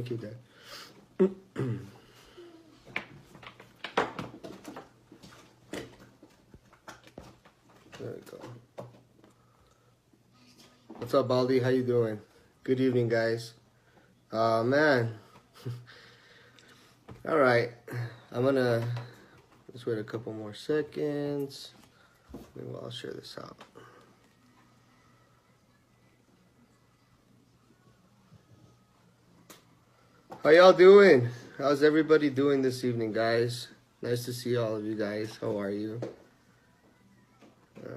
Thank you, Dad. There we go. What's up, Baldy? How you doing? Good evening, guys. Man. All right. Let's wait a couple more seconds. Maybe I'll share this out. How y'all doing? How's everybody doing this evening, guys? Nice to see all of you guys. How are you? There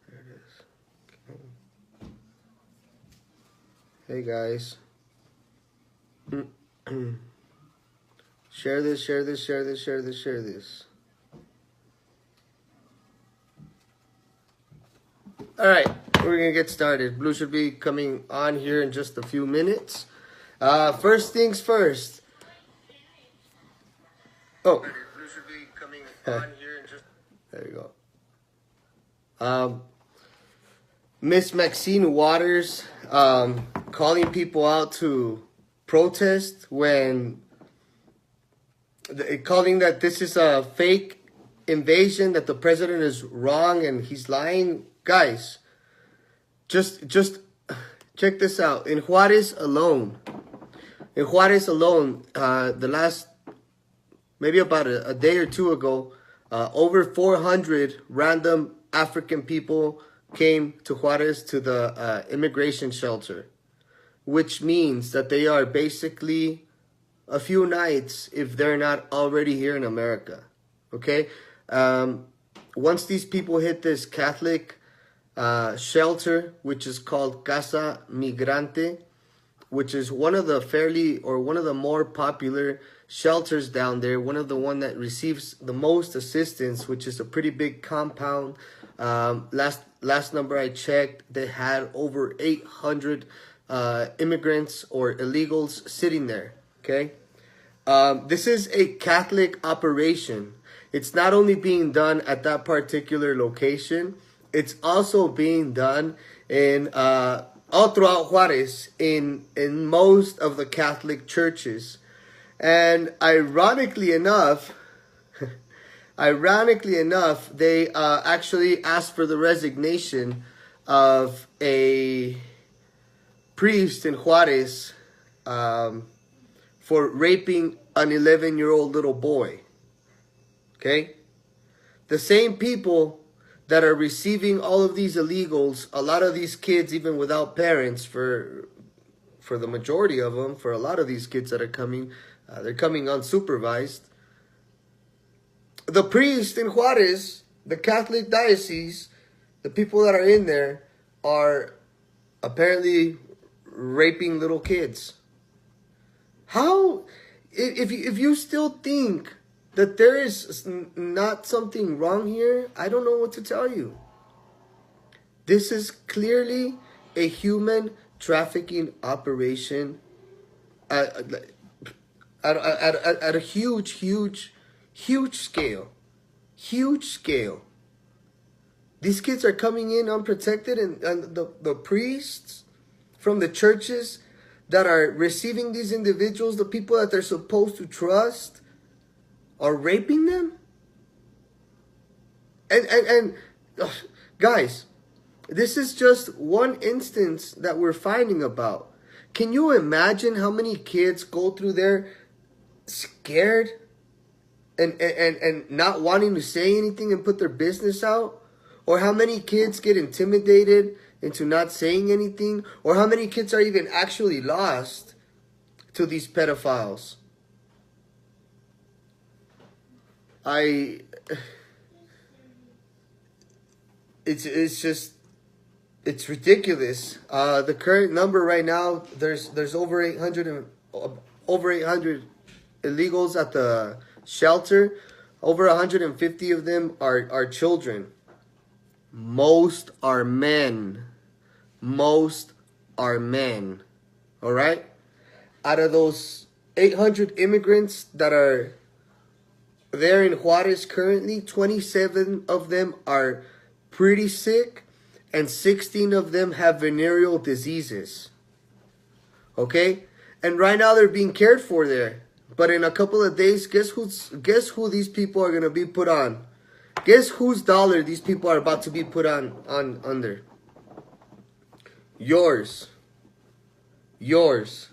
it is. Okay. Hey, guys. Share this, share this, share this, share this, share this. All right, we're gonna get started. Blue should be coming on here in just a few minutes. First things first. Oh, Blue should be coming on here in just. There you go. Miss Maxine Waters calling people out to protest when calling that this is a fake invasion, that the president is wrong and he's lying. Guys, just check this out. In Juarez alone, the last, maybe about a day or two ago, over 400 random African people came to Juarez to the immigration shelter, which means that they are basically a few nights if they're not already here in America. Okay? Once these people hit this Catholic shelter, which is called Casa Migrante, which is one of the more popular shelters down there, one of the one that receives the most assistance, which is a pretty big compound. Last number I checked, they had over 800 immigrants or illegals sitting there. Okay, this is a Catholic operation. It's not only being done at that particular location, it's also being done in all throughout Juarez in most of the Catholic churches. And ironically enough, they actually asked for the resignation of a priest in Juarez for raping an 11-year-old little boy. Okay? The same people that are receiving all of these illegals, a lot of these kids, even without parents, for the majority of them, for a lot of these kids that are coming, they're coming unsupervised. The priest in Juarez, the Catholic diocese, the people that are in there are apparently raping little kids. How, if you still think that there is not something wrong here, I don't know what to tell you. This is clearly a human trafficking operation at a huge scale. Huge scale. These kids are coming in unprotected, and the priests from the churches that are receiving these individuals, the people that they're supposed to trust, are raping them? And guys, this is just one instance that we're finding about. Can you imagine how many kids go through there scared and not wanting to say anything and put their business out? Or how many kids get intimidated into not saying anything? Or how many kids are even actually lost to these pedophiles? It's ridiculous. The current number right now, there's over 800 illegals at the shelter. Over 150 of them are children. Most are men. Most are men. All right? Out of those 800 immigrants that are there in Juarez currently, 27 of them are pretty sick, and 16 of them have venereal diseases. Okay? And right now they're being cared for there. But in a couple of days, guess who these people are gonna be put on? Guess whose dollar these people are about to be put on under? Yours. Yours.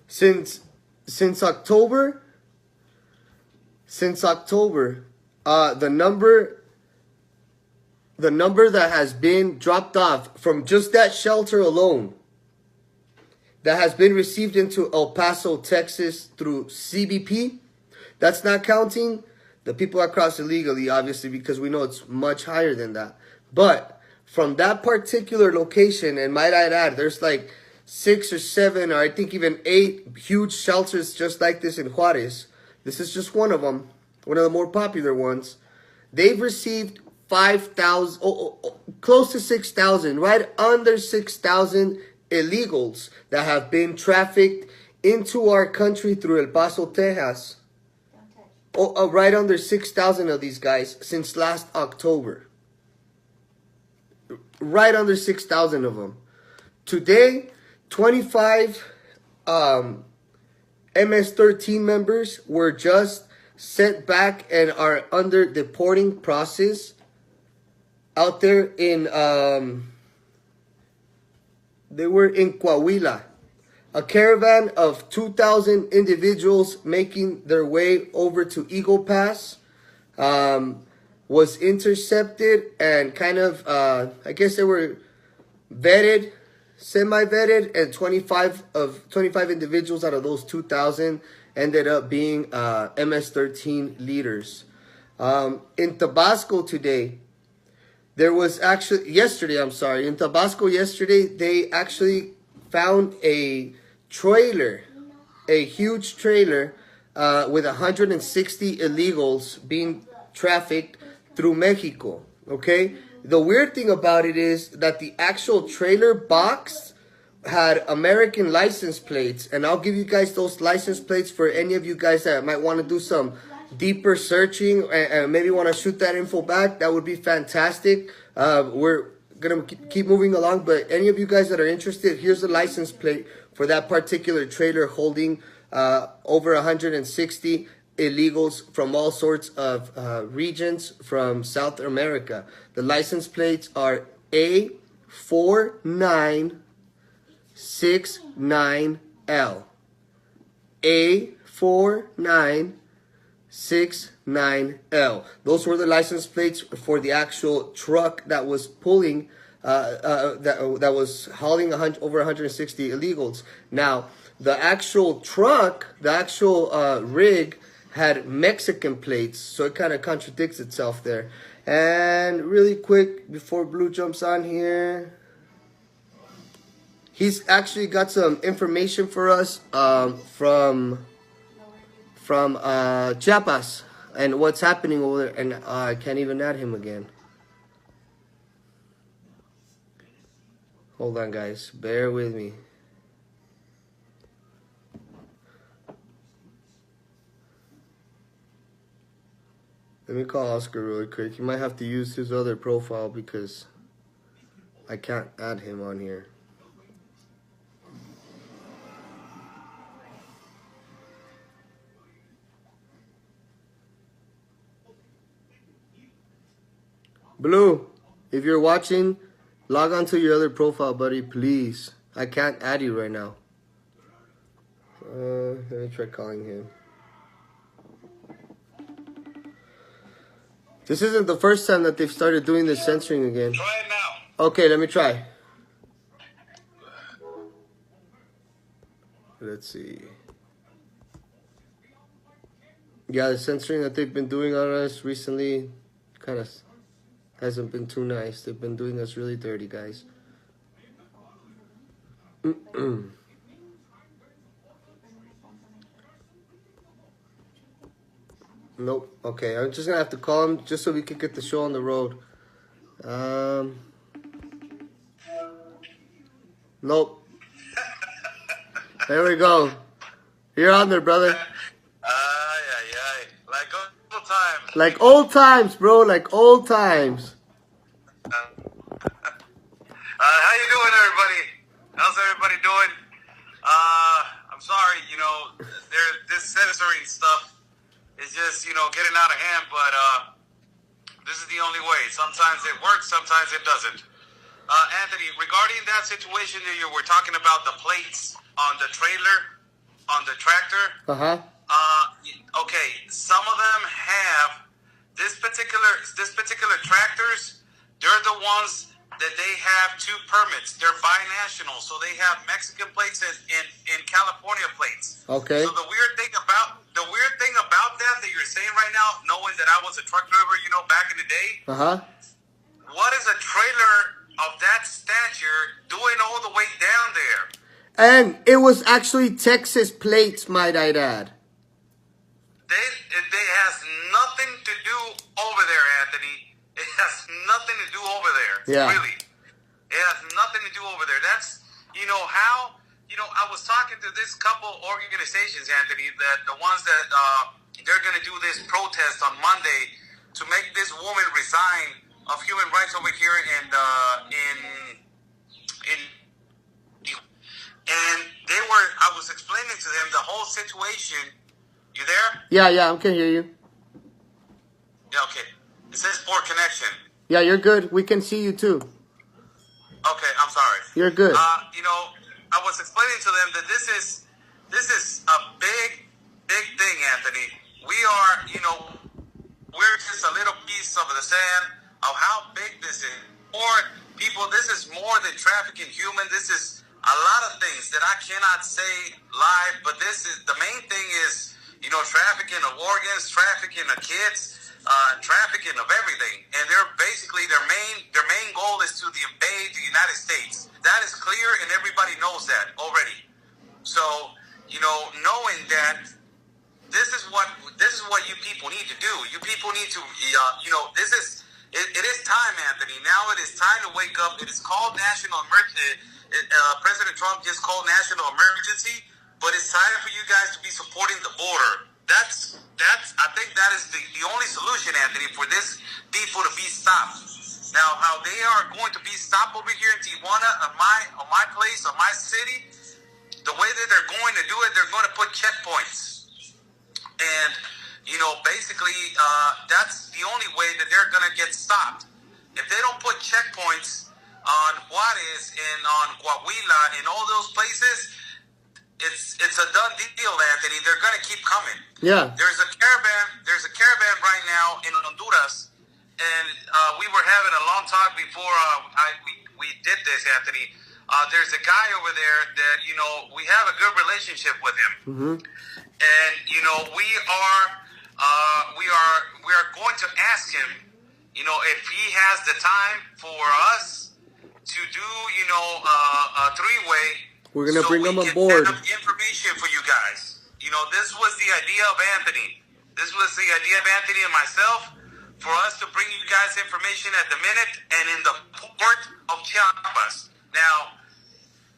Since October, the number that has been dropped off from just that shelter alone, that has been received into El Paso, Texas through CBP, that's not counting the people that cross illegally, obviously, because we know it's much higher than that. But from that particular location, and might I add, there's like 6 or 7, or I think even 8 huge shelters just like this in Juarez. This is just one of them, one of the more popular ones. They've received 5,000, close to 6,000, right under 6,000 illegals that have been trafficked into our country through El Paso, Texas. Right under 6,000 of these guys since last October. Right under 6,000 of them. Today, 25 MS-13 members were just sent back and are under deporting process out there in, they were in Coahuila. A caravan of 2,000 individuals making their way over to Eagle Pass was intercepted and kind of, I guess they were vetted, semi-vetted, and 25 individuals out of those 2,000 ended up being MS-13 leaders. In Tabasco today, there was actually, in Tabasco yesterday, they actually found a trailer, a huge trailer with 160 illegals being trafficked through Mexico, okay? The weird thing about it is that the actual trailer box had American license plates, and I'll give you guys those license plates for any of you guys that might want to do some deeper searching and maybe want to shoot that info back. That would be fantastic. We're gonna keep moving along, but any of you guys that are interested, here's the license plate for that particular trailer holding over 160 illegals from all sorts of regions from South America. The license plates are A4969L. A4969L. Those were the license plates for the actual truck that was pulling, that was hauling over 160 illegals. Now, the actual truck, the actual rig had Mexican plates, so it kind of contradicts itself there. And really quick, before Blue jumps on here, he's actually got some information for us from Chiapas and what's happening over there. And I can't even add him again. Hold on, guys. Bear with me. Let me call Oscar really quick. He might have to use his other profile because I can't add him on here. Blue, if you're watching, log on to your other profile, buddy, please. I can't add you right now. Let me try calling him. This isn't the first time that they've started doing this censoring again. Try it now. Okay, let me try. Let's see. Yeah, the censoring that they've been doing on us recently kind of hasn't been too nice. They've been doing us really dirty, guys. Nope. Okay, I'm just gonna have to call him just so we can get the show on the road. Nope. There we go. You're on there, brother. Like a couple times. Like old times, bro. Like old times. How you doing, everybody? How's everybody doing? I'm sorry, this censoring stuff is just, getting out of hand, but this is the only way. Sometimes it works, sometimes it doesn't. Anthony, regarding that situation that you were talking about, the plates on the trailer, on the tractor. Okay, some of them have this particular tractors. They're the ones that they have two permits. They're binational, so they have Mexican plates and California plates. Okay. So the weird thing about that you're saying right now, knowing that I was a truck driver, back in the day. What is a trailer of that stature doing all the way down there? And it was actually Texas plates, might I add. It has nothing to do over there, Anthony. It has nothing to do over there. Yeah. Really. It has nothing to do over there. That's, I was talking to this couple organizations, Anthony, that the ones that they're going to do this protest on Monday to make this woman resign of human rights over here and I was explaining to them the whole situation. You there? Yeah, I can hear you. Yeah, okay. It says poor connection. Yeah, you're good. We can see you too. Okay, I'm sorry. You're good. I was explaining to them that this is a big thing, Anthony. We are, we're just a little piece of the sand of how big this is. For people, this is more than trafficking human. This is a lot of things that I cannot say live, but this is the main thing is, trafficking of organs, trafficking of kids, trafficking of everything. And they're basically their main goal is to invade the United States. That is clear, and everybody knows that already. So, knowing that this is what you people need to do. You people need to, it is time, Anthony. Now it is time to wake up. It is called national emergency. President Trump just called national emergency, but it's time for you guys to be supporting the border. I think that is the only solution, Anthony, for this people to be stopped. Now, how they are going to be stopped over here in Tijuana, on my place, on my city, the way that they're going to do it, they're going to put checkpoints. And, basically, that's the only way that they're going to get stopped. If they don't put checkpoints on Juarez and on Coahuila and all those places, it's a done deal, Anthony. They're going to keep coming. Yeah. There's a caravan right now in Honduras, and we were having a long talk before we did this, Anthony. There's a guy over there that, we have a good relationship with him. And, we are going to ask him, if he has the time for us to do, a three-way. We're going to bring him on board. Set up information for you guys. This was the idea of Anthony. This was the idea of Anthony and myself for us to bring you guys information at the minute and in the port of Chiapas. Now,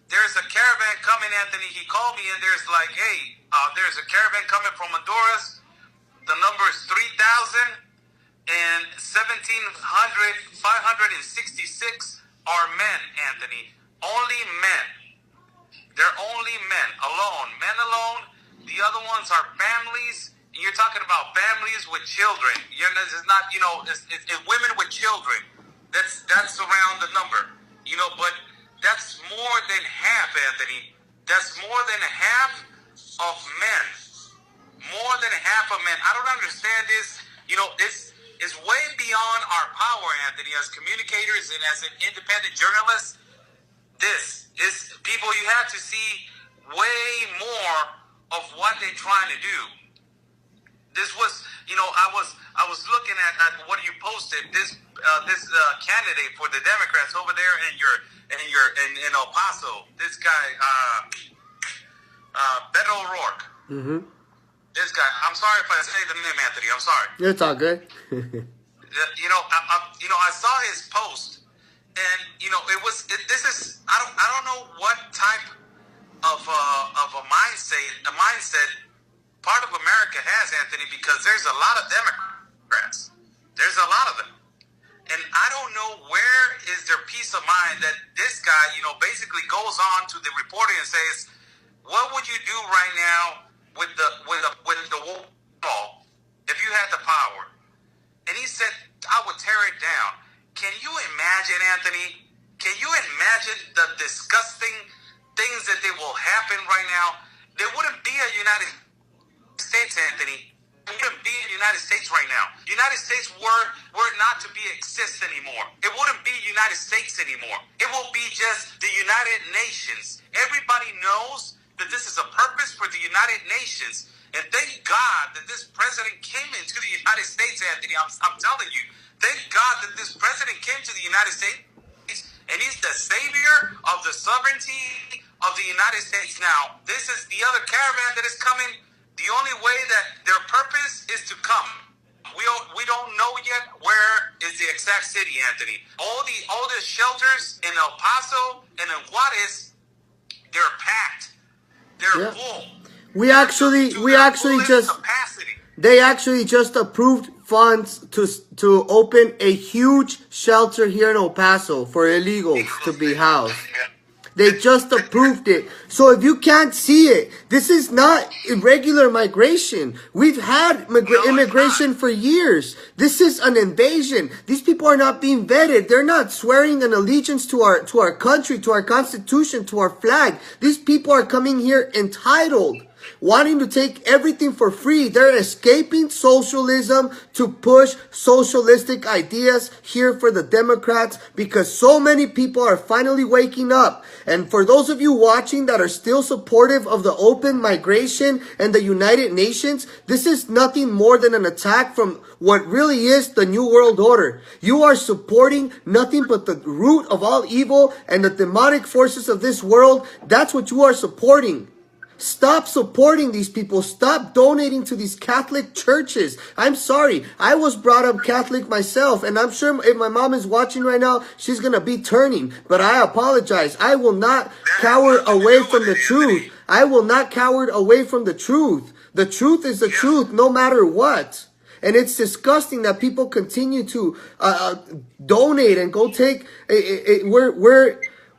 there's a caravan coming, Anthony. He called me and there's like, hey, there's a caravan coming from Honduras. The number is 3,000 and 1,566 are men, Anthony. Only men. They're only men alone. Men alone. The other ones are families. You're talking about families with children. It's not, it's women with children. That's around the number. But that's more than half, Anthony. That's more than half of men. More than half of men. I don't understand this. This is way beyond our power, Anthony, as communicators and as an independent journalist. This is people, you have to see way more of what they're trying to do. This was, I was looking at what you posted. This candidate for the Democrats over there in El Paso. This guy, Beto O'Rourke. This guy. I'm sorry if I say the name, Anthony. I'm sorry. It's all good. I saw his post. And this is I don't know what type of a mindset part of America has, Anthony, because there's a lot of Democrats. There's a lot of them. And I don't know where is their peace of mind that this guy, basically goes on to the reporter and says, what would you do right now with the wall if you had the power? And he said, I would tear it down. Can you imagine, Anthony? Can you imagine the disgusting things that they will happen right now? There wouldn't be a United States, Anthony. There wouldn't be a United States right now. United States were not to be exist anymore. It wouldn't be United States anymore. It will be just the United Nations. Everybody knows that this is a purpose for the United Nations. And thank God that this president came into the United States, Anthony. I'm telling you, thank God that this president came to the United States, and he's the savior of the sovereignty of the United States. Now, this is the other caravan that is coming. The only way that their purpose is to come. We don't know yet where is the exact city, Anthony. All the shelters in El Paso and in Juarez, they're packed. They're full. They actually just approved funds to open a huge shelter here in El Paso for illegals to be housed. They just approved it. So if you can't see it, this is not irregular migration. We've had immigration for years. This is an invasion. These people are not being vetted. They're not swearing an allegiance to our country, to our constitution, to our flag. These people are coming here entitled, wanting to take everything for free. They're escaping socialism to push socialistic ideas here for the Democrats because so many people are finally waking up. And for those of you watching that are still supportive of the open migration and the United Nations, this is nothing more than an attack from what really is the New World Order. You are supporting nothing but the root of all evil and the demonic forces of this world. That's what you are supporting. Stop supporting these people. Stop donating to these Catholic churches. I'm sorry. I was brought up Catholic myself, and I'm sure if my mom is watching right now, she's going to be turning. But I apologize. I will not cower away from the truth. I will not cower away from the truth. The truth is the truth no matter what. And it's disgusting that people continue to donate and go take.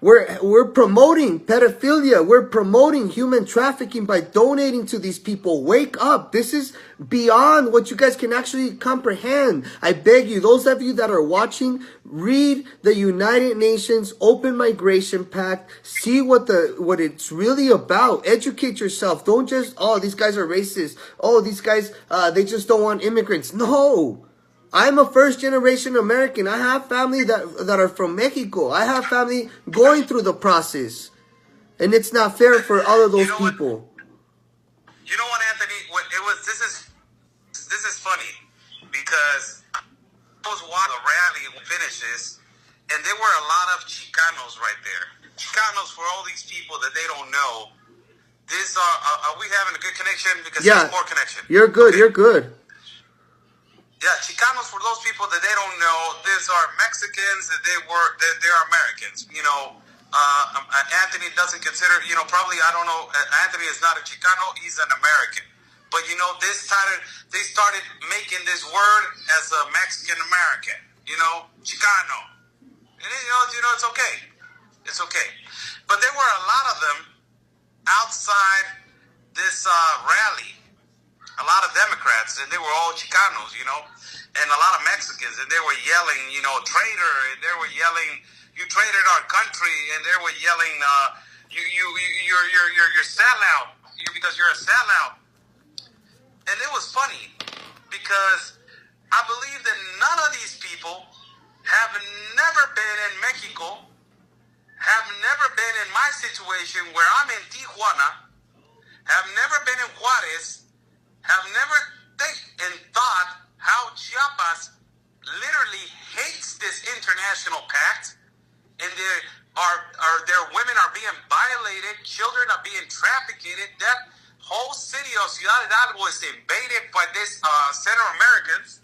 We're promoting pedophilia. We're promoting human trafficking by donating to these people. Wake up. This is beyond what you guys can actually comprehend. I beg you, those of you that are watching, read the United Nations Open Migration Pact. See what it's really about. Educate yourself. Don't just, these guys are racist. These guys, they just don't want immigrants. No. I'm a first-generation American. I have family that are from Mexico. I have family going through the process. And it's not fair for all of those people. You know what, Anthony? This is funny because I was watching the rally finishes, and there were a lot of Chicanos right there. Chicanos, for all these people that they don't know. Are we having a good connection? Because there's more connection. You're good. Okay. You're good. Yeah, Chicanos, for those people that they don't know, these are Mexicans, they're Americans. Anthony doesn't consider, probably, I don't know, Anthony is not a Chicano, he's an American. But, they started making this word as a Mexican American, Chicano. And, it's okay. It's okay. But there were a lot of them outside this rally. A lot of Democrats, and they were all Chicanos, and a lot of Mexicans, and they were yelling, traitor, and they were yelling, you traited our country, and they were yelling, you're sellout, because you're a sellout. And it was funny, because I believe that none of these people have never been in Mexico, have never been in my situation where I'm in Tijuana, have never been in Juarez, have never thought how Chiapas literally hates this international pact, and their women are being violated, children are being trafficked. That whole city of Ciudad Hidalgo is invaded by these Central Americans,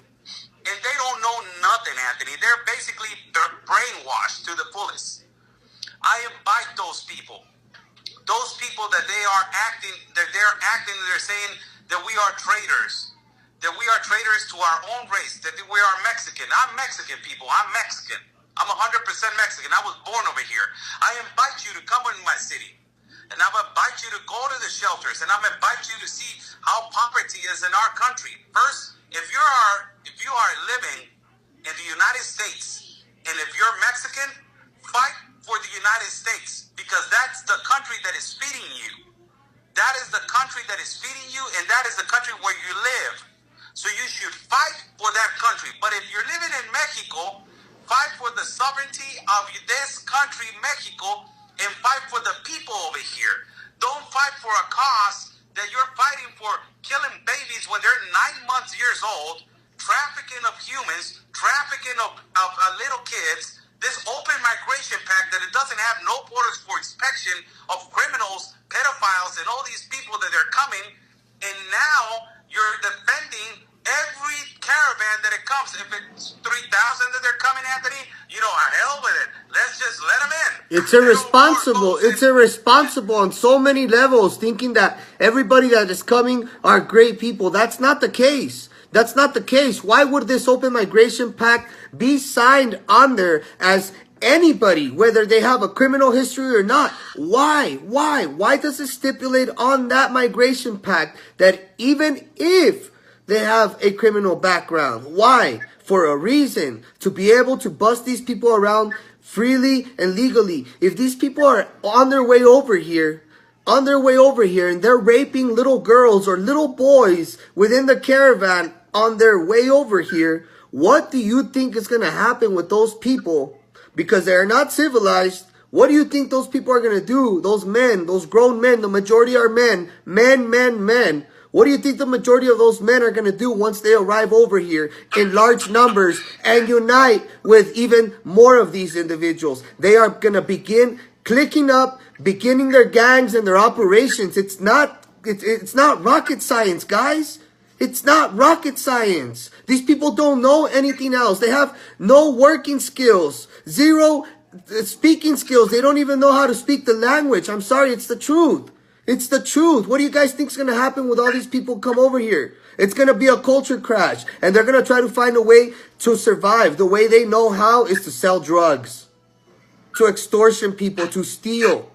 and they don't know nothing, Anthony. They're basically brainwashed to the fullest. I invite those people that they're saying that we are traitors. that we are traitors to our own race, that we are Mexican. I'm Mexican, people. I'm Mexican. I'm 100% Mexican. I was born over here. I invite you to come in my city. And I'm going to invite you to go to the shelters. And I'm going to invite you to see how poverty is in our country. First, if you are living in the United States, and if you're Mexican, fight for the United States, because that's the country that is feeding you. That is the country that is feeding you, and that is the country where you live. So you should fight for that country. But if you're living in Mexico, fight for the sovereignty of this country, Mexico, and fight for the people over here. Don't fight for a cause that you're fighting for, killing babies when they're 9 years old, trafficking of humans, trafficking of little kids, this open migration pact that it doesn't have no borders for inspection of criminals, pedophiles, and all these people that are coming, and now you're defending every caravan that it comes. If it's 3,000 that they're coming, Anthony, hell with it. Let's just let them in. It's irresponsible. It's irresponsible on so many levels, thinking that everybody that is coming are great people. That's not the case. That's not the case. Why would this open migration pact be signed on there as anybody, whether they have a criminal history or not? Why? Why does it stipulate on that migration pact that even if they have a criminal background? Why? For a reason. To be able to bust these people around freely and legally. If these people are on their way over here, and they're raping little girls or little boys within the caravan on their way over here, what do you think is going to happen with those people? Because they are not civilized. What do you think those people are going to do? Those men, those grown men, the majority are men. Men. What do you think the majority of those men are going to do once they arrive over here in large numbers and unite with even more of these individuals? They are going to begin clicking up, beginning their gangs and their operations. It's not rocket science, guys. It's not rocket science. These people don't know anything else. They have no working skills, zero speaking skills. They don't even know how to speak the language. I'm sorry, it's the truth. It's the truth. What do you guys think is going to happen with all these people come over here? It's going to be a culture crash. And they're going to try to find a way to survive. The way they know how is to sell drugs, to extortion people, to steal.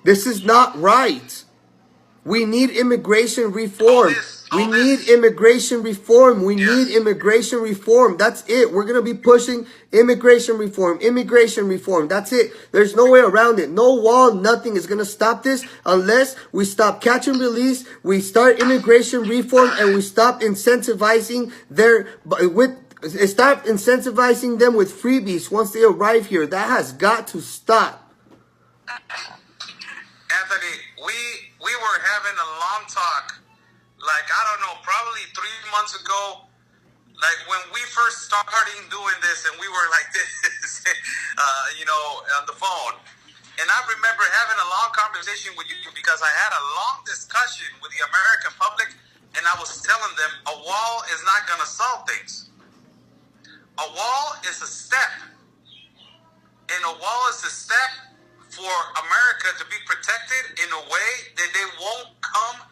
This is not right. We need immigration reform. We need immigration reform. We need immigration reform. That's it. We're going to be pushing immigration reform. That's it. There's no way around it. No wall, nothing is going to stop this unless we stop catch and release, we start immigration reform, and we stop incentivizing them with freebies once they arrive here. That has got to stop. Anthony, we were having a long talk. Like, I don't know, probably 3 months ago, like when we first started doing this and we were like this, on the phone. And I remember having a long conversation with you because I had a long discussion with the American public, and I was telling them a wall is not going to solve things. A wall is a step. And a wall is a step for America to be protected in a way that they won't come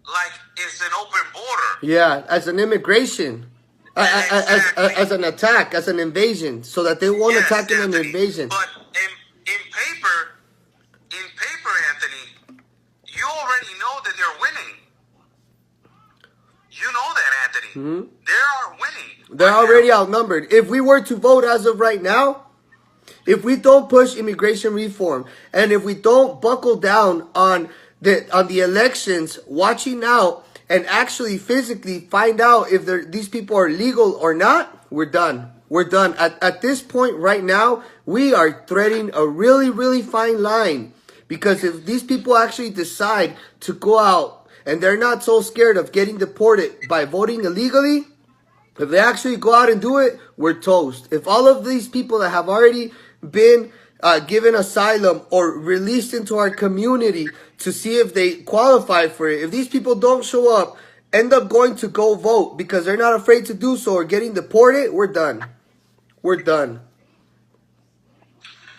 like it's an open border. Yeah, as an immigration. As an attack, as an invasion, so that they won't attack in an invasion. But in paper, Anthony, you already know that they're winning. You know that, Anthony. Mm-hmm. They are winning. They're already outnumbered. If we were to vote as of right now, if we don't push immigration reform, and if we don't buckle down on the elections, watching out, and actually physically find out if these people are legal or not, we're done. We're done. At this point right now, we are threading a really, really fine line. Because if these people actually decide to go out and they're not so scared of getting deported by voting illegally, if they actually go out and do it, we're toast. If all of these people that have already been given asylum or released into our community to see if they qualify for it, if these people don't show up, end up going to go vote because they're not afraid to do so or getting deported, we're done. We're done.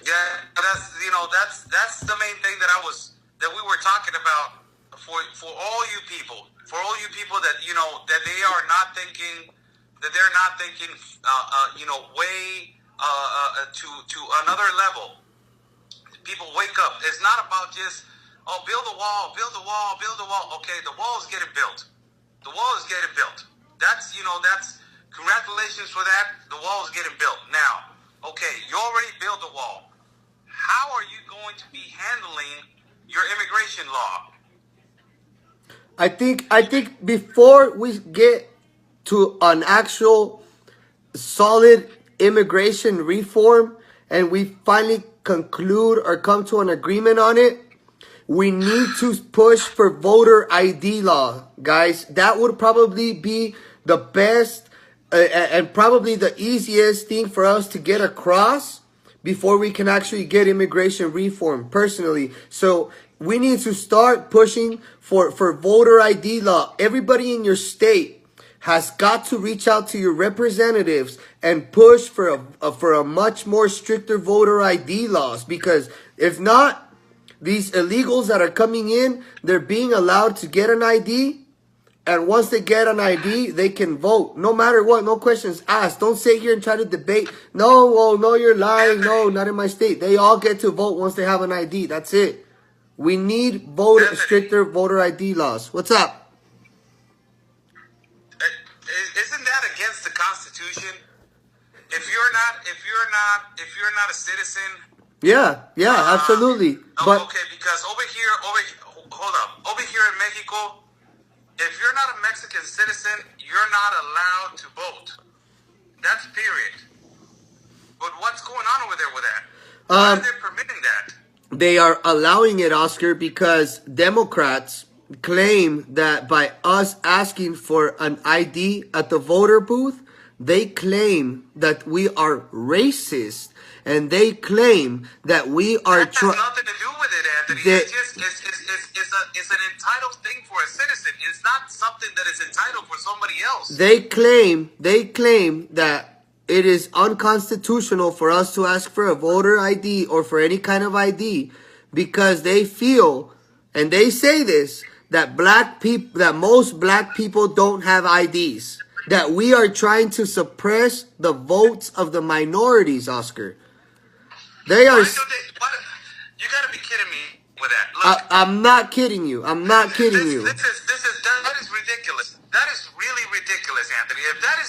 Yeah, that's the main thing that we were talking about for all you people, that that they are not thinking, that they're not thinking, way to another level. People wake up. It's not about just build a wall, build a wall, build a wall. Okay, the wall is getting built. The wall is getting built. That's congratulations for that. The wall is getting built. Now, okay, you already built the wall. How are you going to be handling your immigration law? I think before we get to an actual solid immigration reform and we finally conclude or come to an agreement on it, we need to push for voter ID law, guys. That would probably be the best and probably the easiest thing for us to get across before we can actually get immigration reform, personally. So we need to start pushing for voter ID law. Everybody in your state has got to reach out to your representatives and push for a much more stricter voter ID laws, because if not, these illegals that are coming in, they're being allowed to get an ID, and once they get an ID, they can vote no matter what, no questions asked. Don't sit here and try to debate. No, well, no, you're lying. No, not in my state. They all get to vote once they have an ID. That's it. We need stricter voter ID laws. What's up? Isn't that against the Constitution? If you're not a citizen. Yeah, absolutely. But okay, because over here in Mexico, if you're not a Mexican citizen, you're not allowed to vote. That's period. But what's going on over there with that? Why are they permitting that? They are allowing it, Oscar, because Democrats claim that by us asking for an ID at the voter booth, they claim that we are racist, and they claim that we are that has nothing to do with it, Anthony. It's an entitled thing for a citizen. It's not something that is entitled for somebody else. They claim that it is unconstitutional for us to ask for a voter ID or for any kind of ID, because they feel, and they say this, that most black people don't have IDs. That we are trying to suppress the votes of the minorities, Oscar. They are. You gotta be kidding me with that. Look, I'm not kidding you. I'm not kidding you. That is ridiculous. That is really ridiculous, Anthony. If that is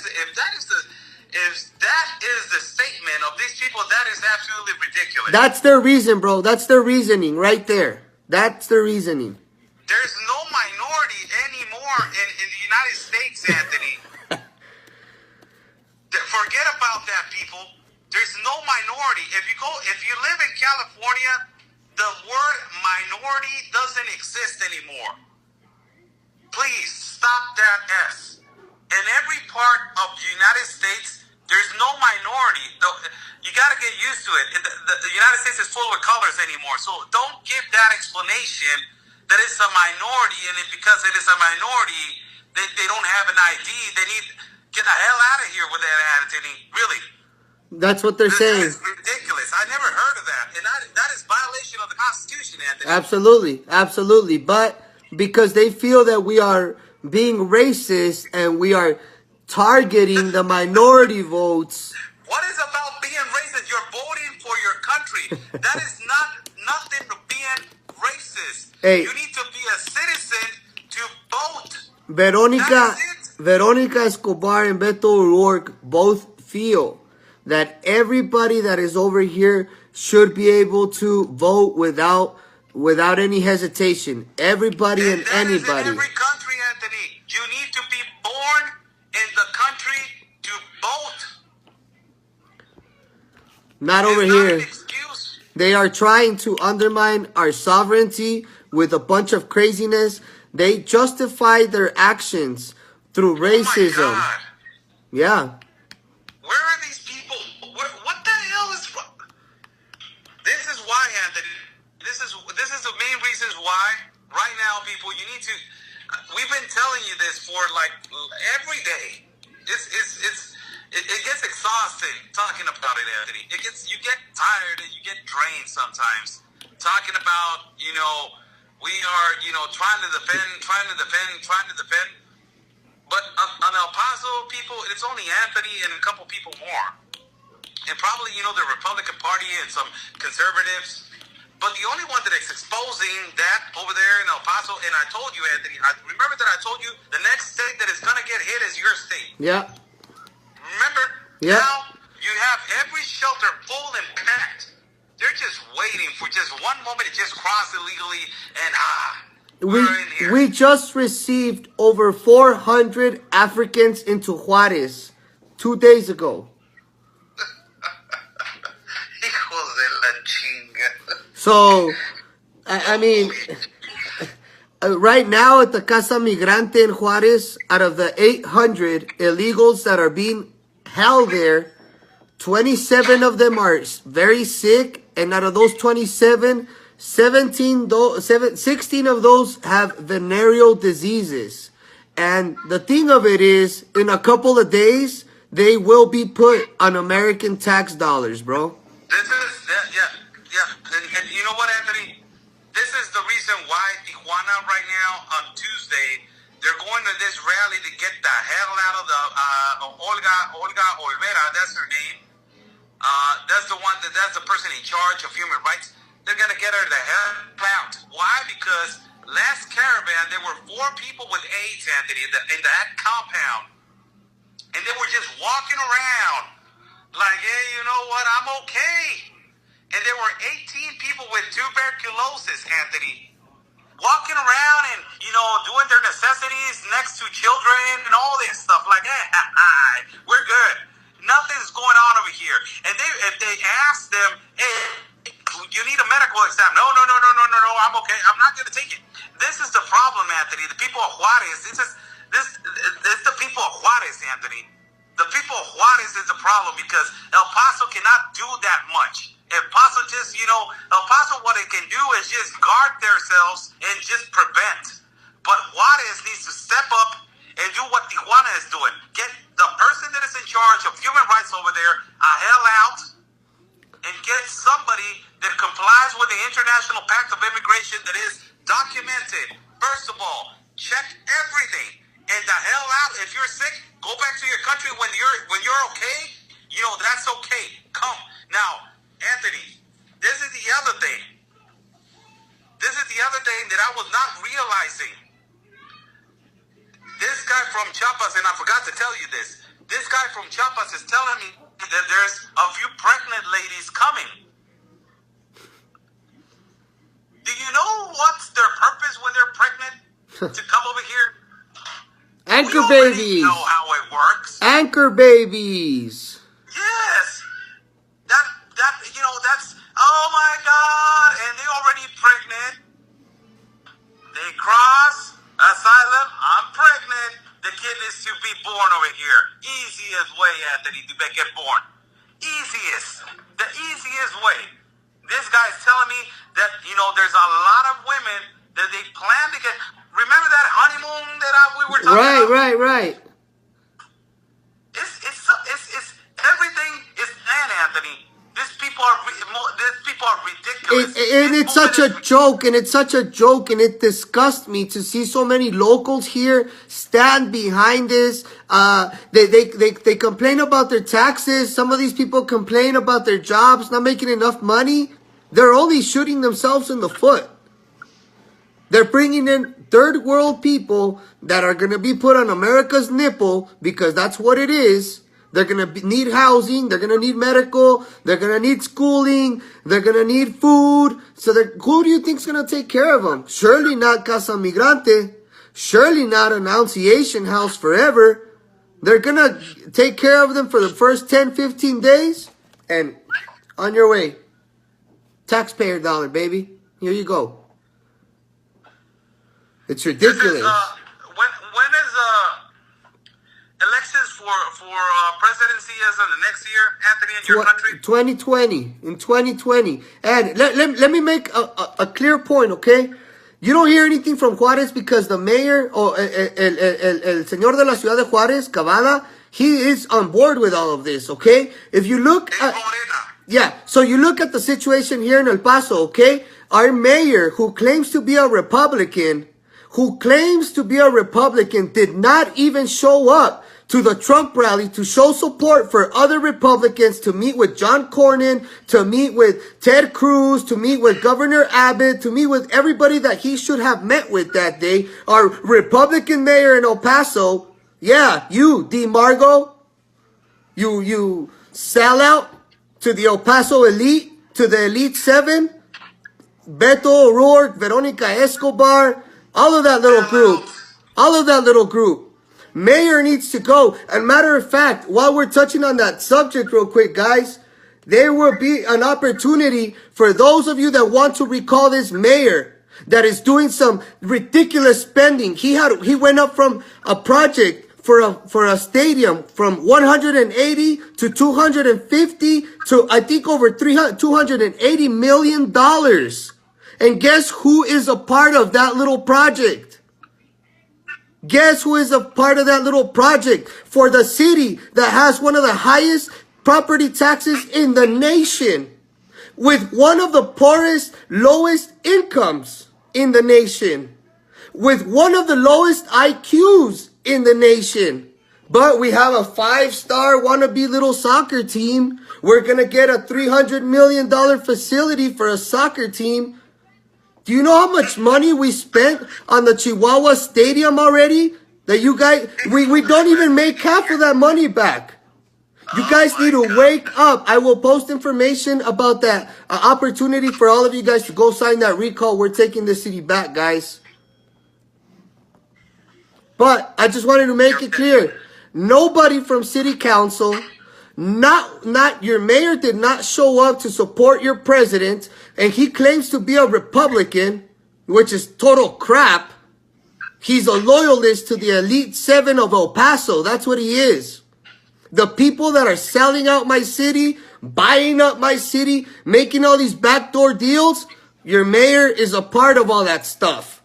the statement of these people, that is absolutely ridiculous. That's their reason, bro. That's their reasoning right there. That's their reasoning. There's no minority anymore in the United States, Anthony. Forget about that, people. There's no minority. If you live in California, the word minority doesn't exist anymore. Please stop that S. In every part of the United States, there's no minority. You got to get used to it. The United States is full of colors anymore. So don't give that explanation that it's a minority, and because it is a minority, they don't have an ID. They need get the hell out of here with that, Anthony. Really. That's what they're saying. That is ridiculous. I never heard of that. And that is violation of the Constitution, Anthony. Absolutely. But because they feel that we are being racist and we are targeting the minority votes. What is about being racist? You're voting for your country. That is nothing to being racist. Hey. You need to be a citizen to vote. Veronica Escobar and Beto O'Rourke both feel that everybody that is over here should be able to vote without any hesitation. Everybody and anybody. Is in every country, Anthony. You need to be born in the country to vote. Not over it's here. Not an excuse. They are trying to undermine our sovereignty with a bunch of craziness. They justify their actions through racism. Oh my God. Yeah. Where are these people? What the hell is... This is why, Anthony. This is the main reasons why. Right now, people, you need to... We've been telling you this for like every day. It gets exhausting talking about it, Anthony. You get tired and you get drained sometimes. Talking about, We are, trying to defend. But on El Paso, people, it's only Anthony and a couple people more. And probably, the Republican Party and some conservatives. But the only one that is exposing that over there in El Paso, and I told you, Anthony, remember that I told you the next state that is going to get hit is your state. Yeah. Remember? Yeah. Now, you have every shelter full and packed. They're just waiting for just one moment to just cross illegally, and we're in here. We just received over 400 Africans into Juarez 2 days ago. Hijos de la chinga. So, I mean, right now at the Casa Migrante in Juarez, out of the 800 illegals that are being held there, 27 of them are very sick, and out of those 27, 16 of those have venereal diseases. And the thing of it is, in a couple of days, they will be put on American tax dollars, bro. This is, and you know what, Anthony? This is the reason why Tijuana right now on Tuesday, they're going to this rally to get the hell out of the Olga Olvera, that's her name. That's the person in charge of human rights. They're going to get her the hell out. Why? Because last caravan, there were 4 people with AIDS, Anthony, in that compound. And they were just walking around like, hey, you know what, I'm okay. And there were 18 people with tuberculosis, Anthony, walking around and, doing their necessities next to children and all this stuff. Like, hey, we're good. Nothing's going on over here. And if they ask them, hey, you need a medical exam. No, I'm okay. I'm not going to take it. This is the problem, Anthony. The people of Juarez, this is the people of Juarez, Anthony. The people of Juarez is the problem because El Paso cannot do that much. El Paso El Paso, what it can do is just guard themselves and just prevent. But Juarez needs to step up and do what Tijuana is doing. Get the person that is in charge of human rights over there a hell out and get somebody that complies with the International Pact of Immigration that is documented. First of all, check everything. And the hell out. If you're sick, go back to your country when you're okay. That's okay. Come. Now, Anthony, this is the other thing. This is the other thing that I was not realizing. This guy from Chiapas, and I forgot to tell you this. This guy from Chiapas is telling me that there's a few pregnant ladies coming. Do you know what's their purpose when they're pregnant? To come over here? Anchor We babies. know how it works. Anchor babies. Yes. That's, oh my God. And they're already pregnant. They cross asylum. I'm pregnant. The kid is to be born over here. Easiest way, Anthony, to get born. The easiest way. This guy's telling me that, there's a lot of women that they plan to get. Remember that honeymoon that we were talking about? Right. It's everything is Anthony. These people are ridiculous. And it's such a joke, and it disgusts me to see so many locals here stand behind this. They complain about their taxes. Some of these people complain about their jobs, not making enough money. They're only shooting themselves in the foot. They're bringing in third world people that are going to be put on America's nipple because that's what it is. They're going to need housing. They're going to need medical. They're going to need schooling. They're going to need food. So who do you think is going to take care of them? Surely not Casa Migrante. Surely not Annunciation House forever. They're going to take care of them for the first 10, 15 days. And on your way. Taxpayer dollar, baby. Here you go. It's ridiculous. When is elections for presidency as in the next year, Anthony, in your country? 2020. In 2020. And let me make a clear point, okay? You don't hear anything from Juarez because the mayor, or el señor de la ciudad de Juarez, Cavada, he is on board with all of this, okay? If you look at... Yeah, so you look at the situation here in El Paso, okay? Our mayor, who claims to be a Republican, did not even show up to the Trump rally to show support for other Republicans, to meet with John Cornyn, to meet with Ted Cruz, to meet with Governor Abbott, to meet with everybody that he should have met with that day. Our Republican mayor in El Paso, yeah, you, DeMargo, you sellout to the El Paso elite, to the Elite Seven, Beto O'Rourke, Veronica Escobar, all of that little group. Mayor needs to go. And matter of fact, while we're touching on that subject real quick, guys, there will be an opportunity for those of you that want to recall this mayor that is doing some ridiculous spending. He went up from a project for a stadium from 180 to 250 to I think over $280 million. And guess who is a part of that little project? Guess who is a part of that little project for the city that has one of the highest property taxes in the nation, with one of the poorest, lowest incomes in the nation, with one of the lowest IQs in the nation. But we have a 5-star wannabe little soccer team. We're going to get a $300 million facility for a soccer team. Do you know how much money we spent on the Chihuahua Stadium already? That you guys, we don't even make half of that money back. You guys need to wake up. I will post information about that opportunity for all of you guys to go sign that recall. We're taking the city back, guys. But I just wanted to make it clear. Nobody from city council, not your mayor did not show up to support your president, and he claims to be a Republican, which is total crap. He's a loyalist to the Elite Seven of El Paso. That's what he is. The people that are selling out my city, buying up my city, making all these backdoor deals, your mayor is a part of all that stuff.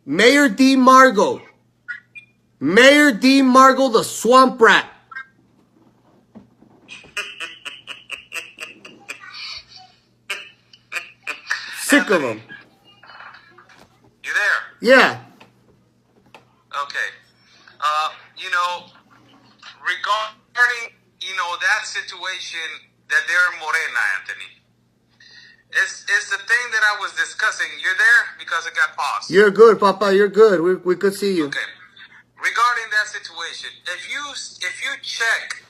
Mayor DeMargo. Mayor DeMargo, the swamp rat. Sick of him. You there? Yeah. Okay. Regarding, that situation that they're in Morena, Anthony, it's the thing that I was discussing. You're there because it got paused. You're good, Papa. You're good. We could see you. Okay. Regarding that situation, if you check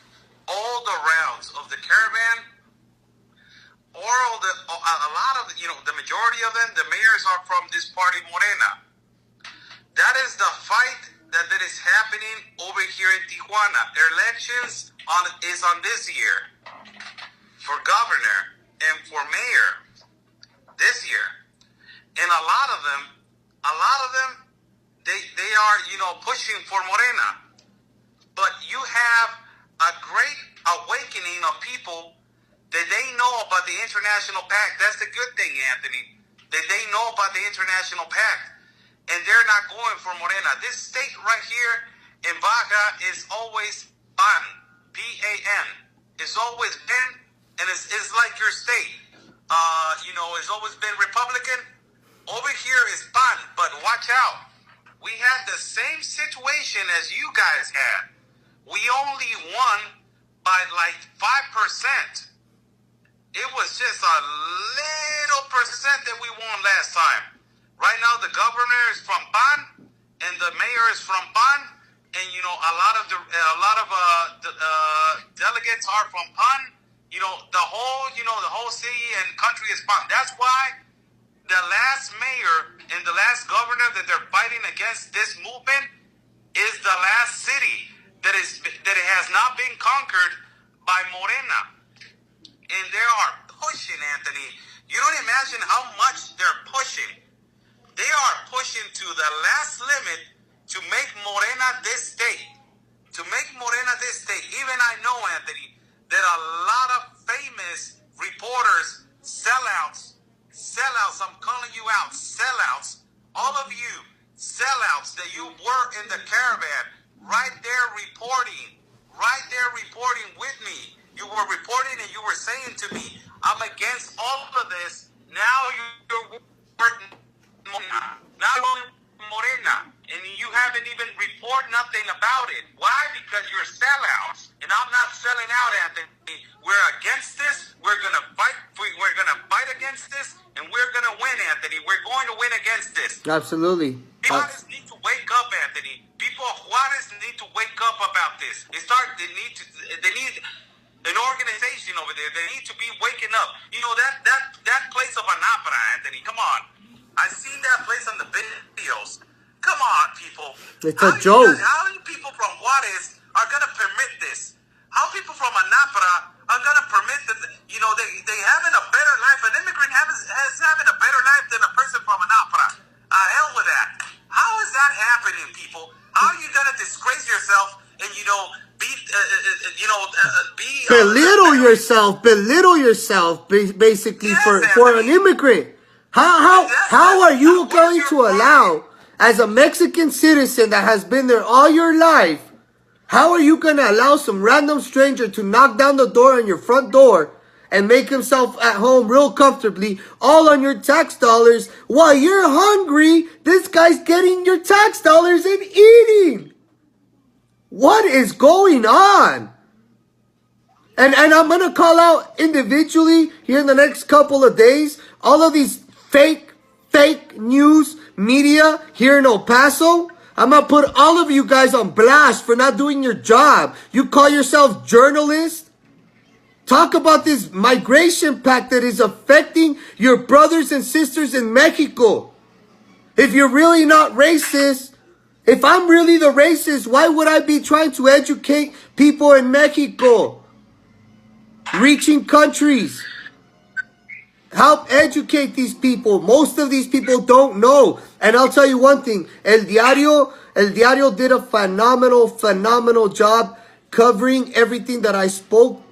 all the routes of the caravan, or a lot of the majority of them, the mayors are from this party Morena. That is the fight that is happening over here in Tijuana. Their elections is on this year for governor and for mayor this year, and a lot of them, they are pushing for Morena. But you have a great awakening of people that they know about the International Pact. That's the good thing, Anthony, that they know about the International Pact, and they're not going for Morena. This state right here in Baja is always PAN, P-A-N. It's always been, and it's like your state. It's always been Republican. Over here is PAN, but watch out. We had the same situation as you guys had. We only won by like 5%. It was just a little percent that we won last time. Right now, the governor is from PAN, and the mayor is from PAN, and a lot of delegates are from PAN. The whole city and country is PAN. That's why the last mayor and the last governor that they're fighting against this movement is the last city that it has not been conquered by Morena. And they are pushing, Anthony. You don't imagine how much they're pushing. They are pushing to the last limit to make Morena this state. To make Morena this state. Even I know, Anthony, that a lot of famous reporters, sellouts, I'm calling you out, sellouts, all of you sellouts that you were in the caravan, right there reporting with me, You were reporting and you were saying to me, I'm against all of this. Now you're working now you're Morena, and you haven't even reported nothing about it. Why? Because you're sellouts, and I'm not selling out, Anthony. We're against this. We're gonna fight. We're gonna fight against this, and we're gonna win, Anthony. We're going to win against this. Absolutely. Juarez need to wake up, Anthony. People of Juarez need to wake up about this. They need an organization over there. They need to be waking up. You know that place of Anapra, Anthony. Come on. I've seen that place on the videos. Come on, people. It's a joke. How many people from Juarez are going to permit this? How people from Anapra are going to permit that? You know, they having a better life. An immigrant has having a better life than a person from Anapra. Hell with that. How is that happening, people? How are you going to disgrace yourself and, be belittle yourself, basically, Yes, for an immigrant? How are you going to allow, as a Mexican citizen that has been there all your life, how are you going to allow some random stranger to knock down the door on your front door and make himself at home real comfortably, all on your tax dollars, while you're hungry? This guy's getting your tax dollars and eating. What is going on? And I'm going to call out individually here in the next couple of days all of these fake news media here in El Paso. I'm going to put all of you guys on blast for not doing your job. You call yourself journalists? Talk about this migration pact that is affecting your brothers and sisters in Mexico. If you're really not racist, if I'm really the racist, why would I be trying to educate people in Mexico? Reaching countries. Help educate these people. Most of these people don't know. And I'll tell you one thing. El Diario did a phenomenal job covering everything that I spoke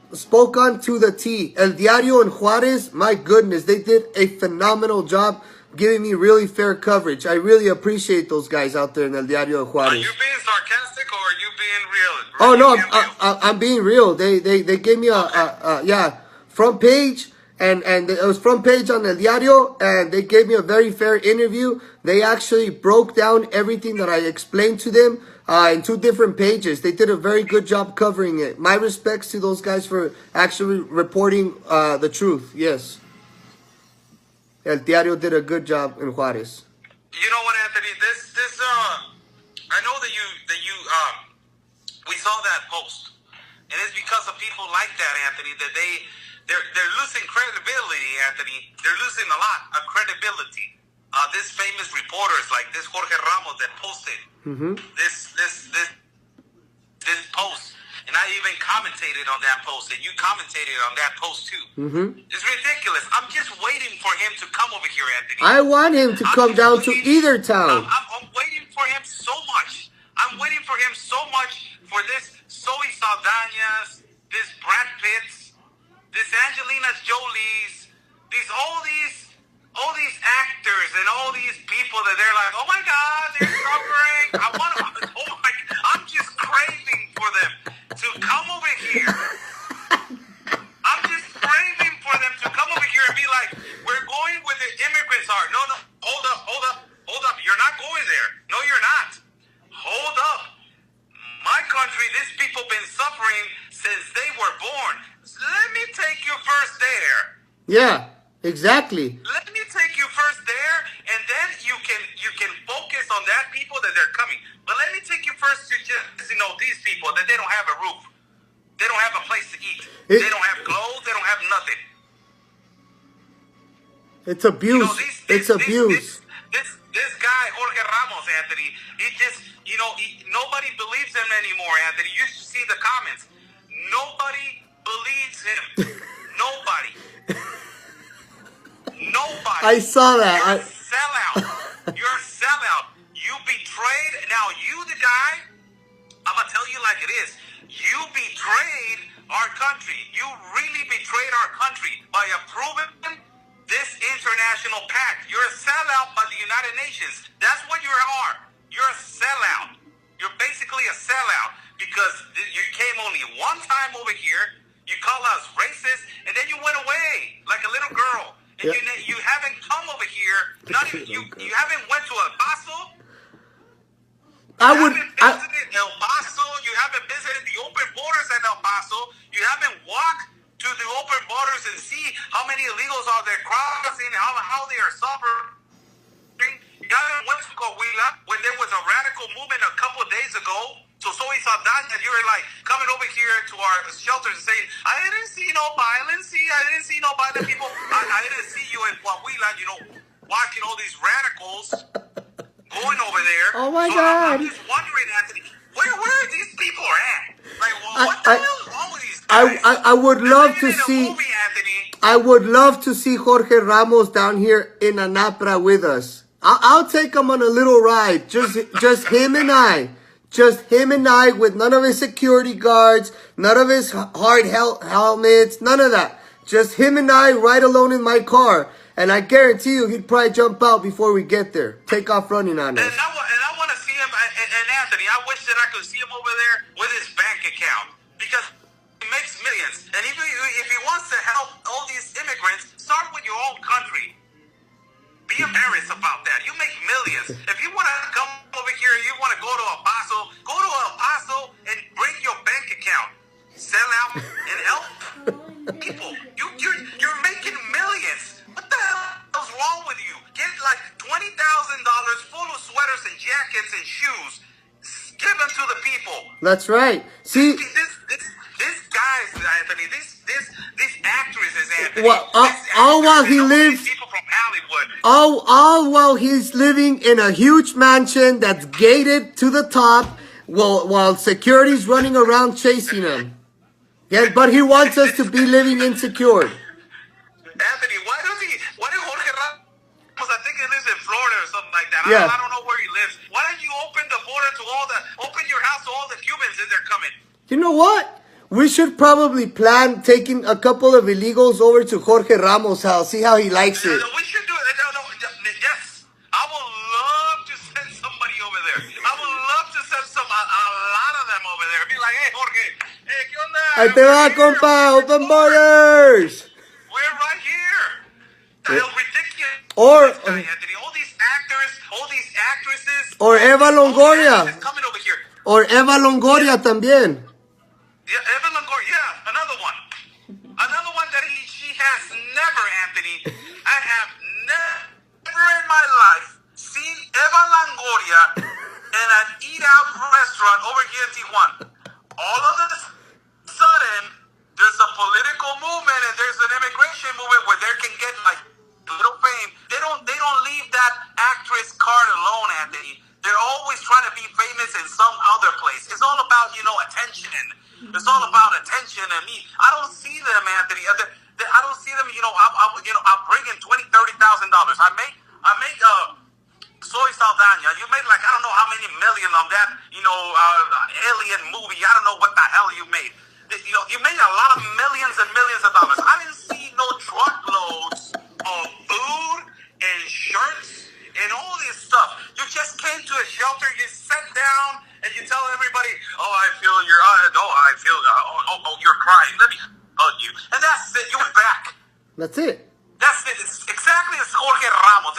on to the T. El Diario and Juarez, my goodness, they did a phenomenal job giving me really fair coverage. I really appreciate those guys out there in El Diario de Juarez. Are you being sarcastic or are you being real? Oh no, I'm being real. They gave me a front page. And it was front page on El Diario, and they gave me a very fair interview. They actually broke down everything that I explained to them in 2 different pages. They did a very good job covering it. My respects to those guys for actually reporting the truth. Yes. El Diario did a good job in Juarez. You know what, Anthony? I know that we saw that post, and it's because of people like that, Anthony, that they're losing credibility, Anthony. They're losing a lot of credibility. This famous reporters like this Jorge Ramos that posted this post, and I even commentated on that post, and you commentated on that post too. It's ridiculous. I'm just waiting for him to come over here, Anthony. I want him to come down to either town. I'm waiting for him so much. I'm waiting for him so much for this Zoe Saldana's, this Brad Pitt's, this Angelina Jolie's, all these actors and all these people that they're like, oh my God, they're covering. I'm just craving for them to come over here. I'm just craving for them to come over here and be like, we're going where the immigrants are. No, hold up. You're not going there. No, you're not. Hold up. My country, these people been suffering since they were born. Let me take you first there. Yeah, exactly. Let me take you first there, and then you can focus on that people that they're coming. But let me take you first to just these people that they don't have a roof, they don't have a place to eat, they don't have clothes, they don't have nothing. It's abuse. It's abuse. This guy Jorge Ramos, Anthony, he just nobody believes him anymore, Anthony. You should see the comments. Nobody believes him. Nobody. I saw that. You're a sellout. You're a sellout. You betrayed. Now, you, the guy, I'm going to tell you like it is. You betrayed our country. You really betrayed our country by approving this international pact. You're a sellout by the United Nations. That's what you are. You're a sellout. You're basically a sellout because you came only one time over here. You call us racist, and then you went away like a little girl. And you haven't come over here. Not even you haven't went to El Paso. You haven't visited El Paso. You haven't visited the open borders at El Paso. You haven't walked to the open borders and see how many illegals are there crossing, how they are suffering. You haven't went to Coahuila when there was a radical movement a couple of days ago. So Zoe Saldana, you were like coming over here to our shelters and saying, I didn't see no violence. I didn't see no violent people. I didn't see you in Coahuila, watching all these radicals going over there. Oh my God. I'm just wondering, Anthony, where are these people at? Like, what the hell is wrong with these guys? I would love to see. Movie, Anthony. I would love to see Jorge Ramos down here in Anapra with us. I'll take him on a little ride. Just him and I. Just him and I with none of his security guards, none of his hard helmets, none of that. Just him and I right alone in my car. And I guarantee you he'd probably jump out before we get there. Take off running on us. And I want to see him, and Anthony, I wish that I could see him over there with his bank account. Because he makes millions. And if he wants to help all these immigrants, start with your own country. Be embarrassed about that. You make millions. If you want to come over here, you want to go to El Paso and bring your bank account. Sell out and help people. You're making millions. What the hell is wrong with you? Get like $20,000 full of sweaters and jackets and shoes. Give them to the people. That's right. See, this guys, Anthony, these actresses, Anthony. Well, all while he lives. People from Hollywood. All while he's living in a huge mansion that's gated to the top, while security's running around chasing him. Yeah, but he wants us to be living insecure. Anthony, why did Jorge Ramos, I think he lives in Florida or something like that. Yeah. I don't know where he lives. Why don't you open the border to open your house to all the Cubans as they're coming? You know what? We should probably plan taking a couple of illegals over to Jorge Ramos' house, see how he likes it. We should do it. Yes. I would love to send somebody over there. I would love to send a lot of them over there. Be like, hey, Jorge, ¿qué onda? Ahí te va, compa, open borders. We're right here. That's ridiculous. Anthony, all these actors, all these actresses. Or Eva Longoria. Coming over here. Or Eva Longoria también. Yeah, Eva Longoria, another one. Another one that she has never, Anthony. I have never in my life seen Eva Longoria in an eat-out restaurant over here in Tijuana. All of a sudden, there's a political movement and there's an immigration movement where they can get like little fame. They don't leave that actress card alone, Anthony. They're always trying to be famous in some other place. It's all about, attention. It's all about attention and me. I don't see them, Anthony. I don't see them. I'm bringing $20,000, $30,000. I make Zoe Saldana. You made like I don't know how many million of that. Alien movie. I don't know what the hell you made. You made a lot of millions and millions of dollars. I didn't see no truckloads of food and shirts and all this stuff. You just came to a shelter. You sat down. And you tell everybody, you're crying. Let me hug you. And that's it. You went back. That's it. That's it. It's exactly as Jorge Ramos.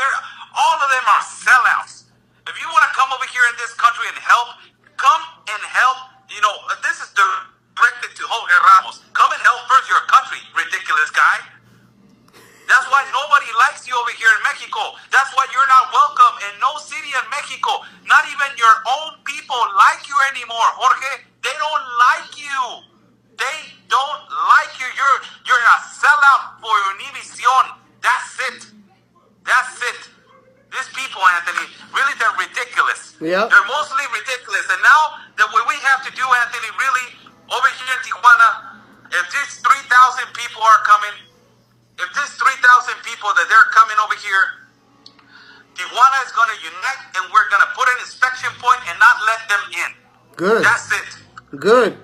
All of them are sellouts. If you want to come over here in this country and help, come and help. This is directed to Jorge Ramos. Come and help first your country, ridiculous guy. That's why nobody likes you over here in Mexico. That's why you're not welcome in no city in Mexico. Not even your own people like you anymore, Jorge. They don't like you. They don't like you. You're a sellout for Univision. That's it. That's it. These people, Anthony, really, they're ridiculous. Yeah. They're mostly ridiculous. And now, what we have to do, Anthony, really, over here in Tijuana, if these 3,000 people are coming, if these 3,000 people that they're coming over here, Tijuana is going to unite and we're going to put an inspection point and not let them in. Good. That's it. Good.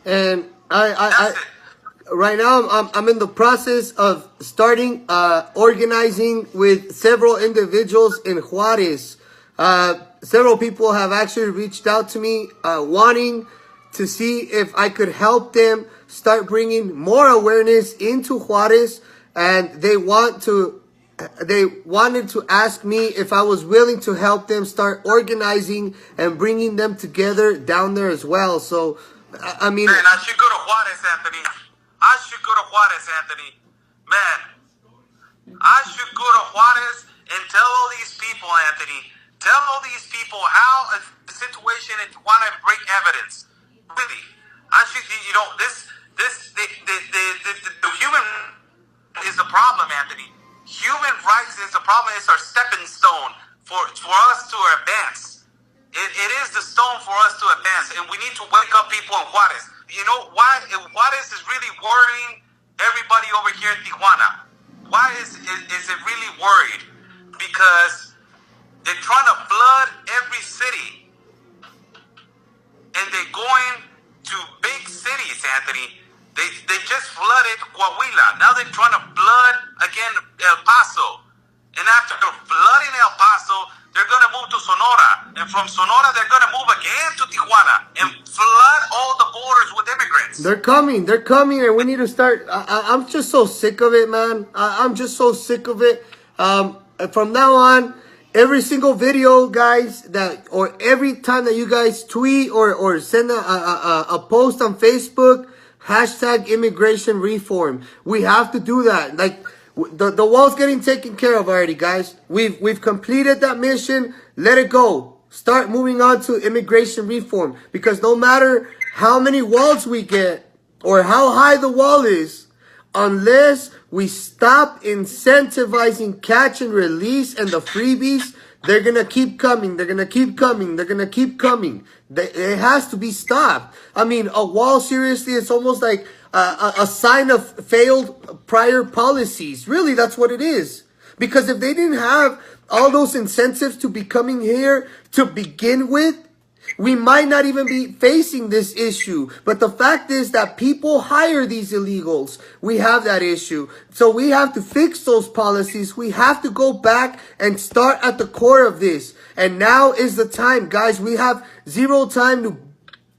And right now I'm in the process of starting organizing with several individuals in Juarez. Several people have actually reached out to me wanting to see if I could help them start bringing more awareness into Juarez, and they wanted to ask me if I was willing to help them start organizing and bringing them together down there as well. So, I mean, man, I should go to Juarez, Anthony. I should go to Juarez, Anthony. Man, I should go to Juarez and tell all these people, Anthony. Tell all these people how the situation in Tijuana and bring evidence. Really, I should. You know, the human is the problem, Anthony. Human rights is the problem. It's our stepping stone for us to advance. It is the stone for us to advance, and we need to wake up people in Juarez. You know why? Juarez is really worrying everybody over here in Tijuana. Why is it really worried? Because they're trying to flood every city, and they're going to big cities, Anthony. They just flooded Coahuila. Now they're trying to flood again El Paso. And after flooding El Paso, they're going to move to Sonora. And from Sonora, they're going to move again to Tijuana and flood all the borders with immigrants. They're coming, and we need to start. I'm just so sick of it, man. I'm just so sick of it. From now on, every single video, guys, or every time that you guys tweet or send a post on Facebook, hashtag immigration reform. We have to do that. Like, the wall's getting taken care of already, guys. We've completed that mission. Let it go. Start moving on to immigration reform. Because no matter how many walls we get or how high the wall is, unless we stop incentivizing catch and release and the freebies, they're going to keep coming. They're going to keep coming. They're going to keep coming. It has to be stopped. I mean, a wall, seriously, it's almost like a sign of failed prior policies. Really, that's what it is. Because if they didn't have all those incentives to be coming here to begin with, we might not even be facing this issue. But the fact is that people hire these illegals. We have that issue. So we have to fix those policies. We have to go back and start at the core of this. And now is the time, guys. We have zero time to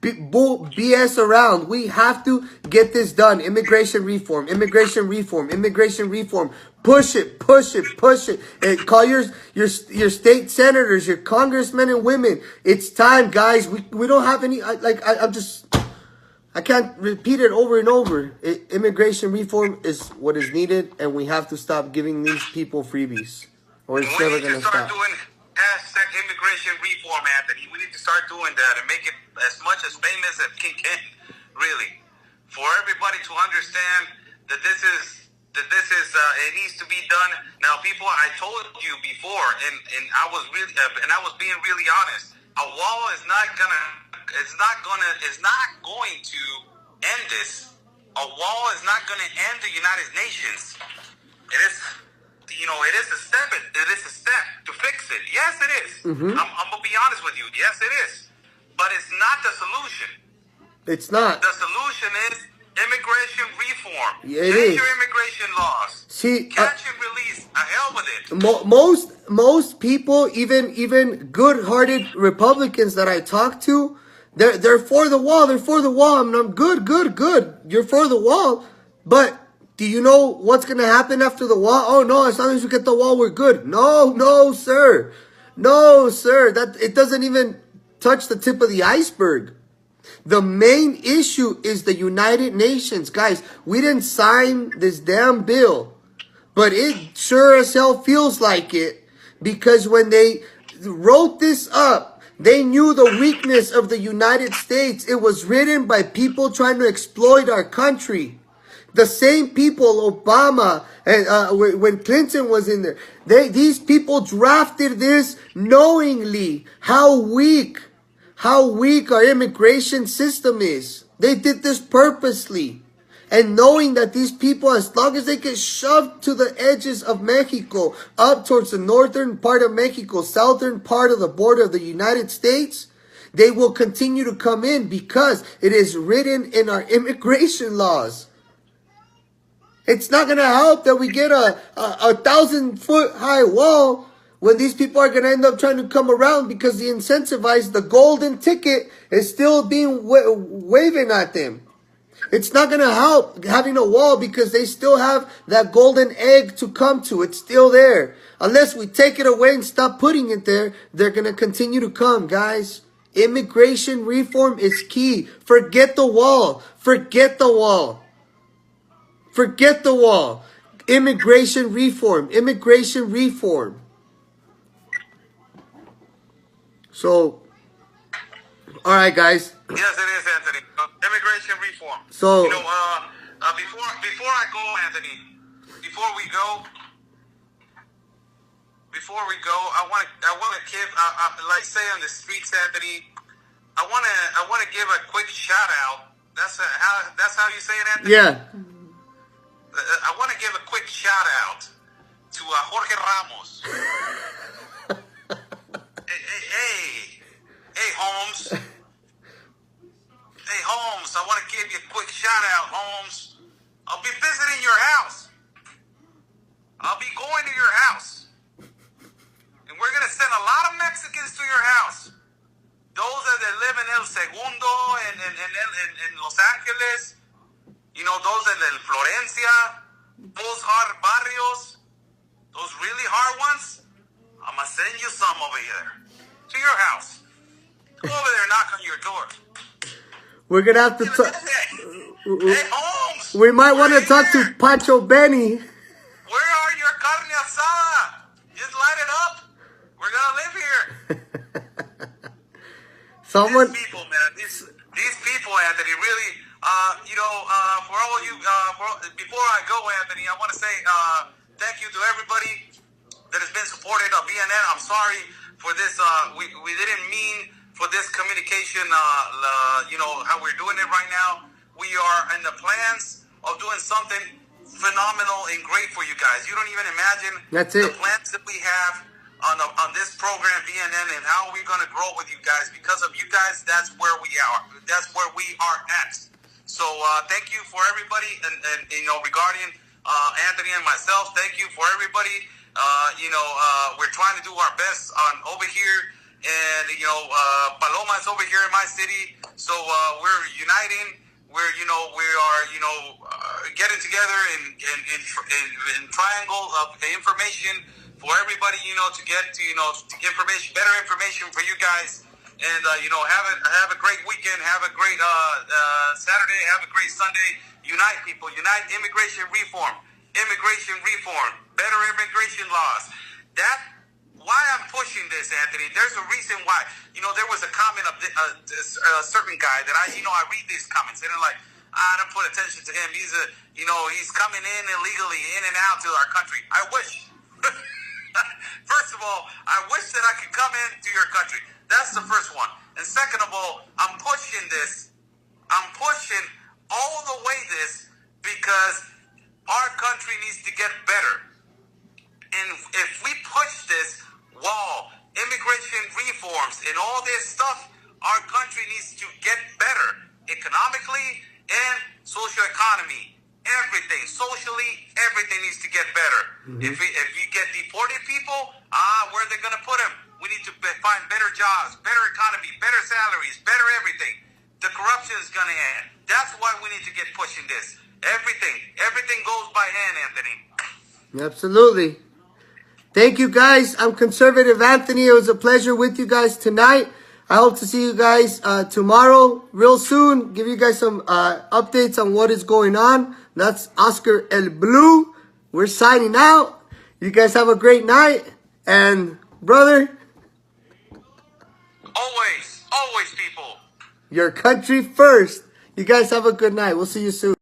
BS around. We have to get this done. Immigration reform, immigration reform, immigration reform. Push it, push it, push it. And call your state senators, your congressmen and women. It's time, guys. We don't have any, I can't repeat it over and over. Immigration reform is what is needed, and we have to stop giving these people freebies, or it's never going to stop. Doing hashtag immigration reform, Anthony. We need to start doing that and make it as much as famous as we can, really, for everybody to understand that this is it needs to be done. Now, people, I told you before, and I was being really honest. A wall is not going to end this. A wall is not going to end the United Nations. It is a step. It is a step to fix it. Yes, it is. Mm-hmm. I'm gonna be honest with you. Yes, it is. But it's not the solution. It's not. The solution is immigration reform. Yeah, it Change is. your immigration laws. See, catch and release. Hell with it. Most people, even good-hearted Republicans that I talk to, they're for the wall. They're for the wall. I'm good. You're for the wall, but do you know what's going to happen after the wall? Oh, no, as long as we get the wall, we're good. No, sir. That it doesn't even touch the tip of the iceberg. The main issue is the United Nations. Guys, we didn't sign this damn bill, but it sure as hell feels like it, because when they wrote this up, they knew the weakness of the United States. It was written by people trying to exploit our country. The same people, Obama, and when Clinton was in there, these people drafted this knowingly how weak our immigration system is. They did this purposely. And knowing that these people, as long as they get shoved to the edges of Mexico, up towards the northern part of Mexico, southern part of the border of the United States, they will continue to come in because it is written in our immigration laws. It's not going to help that we get a 1,000-foot high wall when these people are going to end up trying to come around because the incentivized, the golden ticket is still being waving at them. It's not going to help having a wall because they still have that golden egg to come to. It's still there. Unless we take it away and stop putting it there, they're going to continue to come, guys. Immigration reform is key. Forget the wall. Forget the wall. Forget the wall. Immigration reform. Immigration reform. So, all right, guys. Yes, it is, Anthony. Immigration reform. So, before I go, Anthony, before we go, I want to give, like say on the streets, Anthony, I want to give a quick shout out. That's how you say it, Anthony. Yeah. I want to give a quick shout out to Jorge Ramos. Hey, Holmes. Hey, Holmes, I want to give you a quick shout out, Holmes. I'll be visiting your house. I'll be going to your house. And we're going to send a lot of Mexicans to your house. Those that live in El Segundo and in Los Angeles. You know, those in Florencia. Those hard barrios. Those really hard ones. I'm going to send you some over here. To your house. Go over there and knock on your door. We're going to have to talk. Hey, Holmes. We might want to talk to Pancho Benny. Where are your carne asada? Just light it up. We're going to live here. Someone. These people, man. These people, Anthony, really, for all you, before I go, Anthony, I want to say thank you to everybody that has been supported on BNN. I'm sorry for this. We didn't mean for this communication, how we're doing it right now. We are in the plans of doing something phenomenal and great for you guys. You don't even imagine the plans that we have on this program, BNN, and how we're going to grow with you guys. Because of you guys, that's where we are. That's where we are at. So thank you for everybody, and regarding Anthony and myself, thank you for everybody. We're trying to do our best on over here. And, Paloma is over here in my city. So we're uniting. We are getting together in triangle of information for everybody, to get to information, better information for you guys. And, have a great weekend. Have a great Saturday. Have a great Sunday. Unite, people. Unite. Immigration reform. Immigration reform. Better immigration laws. Why I'm pushing this, Anthony, there's a reason why. There was a comment of a certain guy that I read these comments and they're like, I don't put attention to him. He's coming in illegally, in and out to our country. I wish. First of all, I wish that I could come into your country. That's the first one. And second of all, I'm pushing this. I'm pushing all the way this because our country needs to get better. And if we push this wall, immigration reforms, and all this stuff, our country needs to get better economically and social economy. Everything, socially, everything needs to get better. Mm-hmm. If you get deported people, where are they going to put them? We need to find better jobs, better economy, better salaries, better everything. The corruption is going to end. That's why we need to get pushing this. Everything goes by hand, Anthony. Absolutely. Thank you, guys. I'm Conservative Anthony. It was a pleasure with you guys tonight. I hope to see you guys tomorrow real soon. Give you guys some updates on what is going on. That's Oscar El Blue. We're signing out. You guys have a great night. And, brother. Always, people. Your country first. You guys have a good night. We'll see you soon.